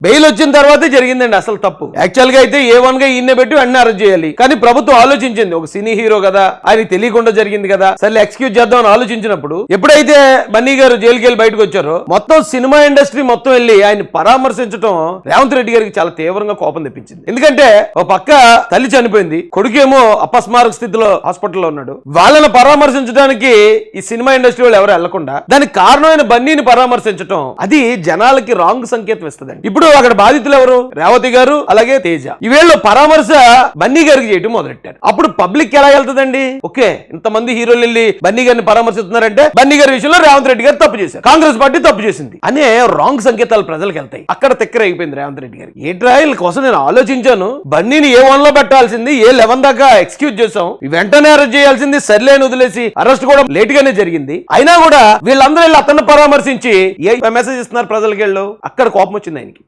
Bail వచ్చిన తర్వాతే జరిగిందండి అసలు తప్పు. యాక్చువల్ గా అయితే A1 గా ఈయన పెట్టి వెంటనే అరెస్ట్ చేయాలి. కానీ ప్రభుత్వం ఆలోచించింది, ఒక సినీ హీరో కదా, ఆయన తెలియకుండా జరిగింది కదా, సరే ఎక్స్క్యూజ్ చేద్దాం అని ఆలోచించినప్పుడు ఎప్పుడైతే బన్నీ గారు జైలుకి వెళ్ళి బయటకు వచ్చారో మొత్తం సినిమా ఇండస్ట్రీ మొత్తం వెళ్ళి ఆయన పరామర్శించడం రేవంత్ రెడ్డి గారికి చాలా తీవ్రంగా కోపం తెప్పించింది. ఎందుకంటే ఒక పక్క తల్లి చనిపోయింది, కొడుకేమో అపస్మారక స్థితిలో హాస్పిటల్లో ఉన్నాడు. వాళ్ళని పరామర్శించడానికి ఈ సినిమా ఇండస్ట్రీ వాళ్ళు ఎవరు వెళ్లకుండా దానికి కారణమైన బన్నీని పరామర్శించడం అది జనాలకి రాంగ్ సంకేతం ఇస్తుందండి. ఇప్పుడు అక్కడ బాధితులు ఎవరు? రేవతి గారు అలాగే తేజ. ఈవేళ పరామర్శ బన్నీ గారికి చేయడం మొదలెట్టారు. అప్పుడు పబ్లిక్ ఎలా వెళ్తుందండి? ఓకే, ఇంతమంది హీరోలు వెళ్ళి బన్నీ గారిని పరామర్శిస్తున్నారంటే బన్నీ గారి విషయంలో రేవంత్ రెడ్డి గారు తప్పు చేశారు, కాంగ్రెస్ పార్టీ తప్పు చేసింది అనే రాంగ్ సంకేతాలు ప్రజలకు వెళ్తాయి. అక్కడ తిక్కర అయిపోయింది రేవంత్ రెడ్డి గారికి. ఏ ట్రయల్ కోసం నేను ఆలోచించాను, బన్నీని A1 లో పెట్టాల్సింది A11 దాకా ఎక్స్క్యూజ్ చేసాం, వెంటనే అరెస్ట్ చేయాల్సింది సర్లేని వదిలేసి అరెస్ట్ కూడా లేట్ గానే జరిగింది. అయినా కూడా వీళ్ళందరూ వెళ్ళి అతన్ని పరామర్శించి ఏ మెసేజ్ ఇస్తున్నారు ప్రజలకి? అక్కడ కోపం వచ్చింది ఆయనకి.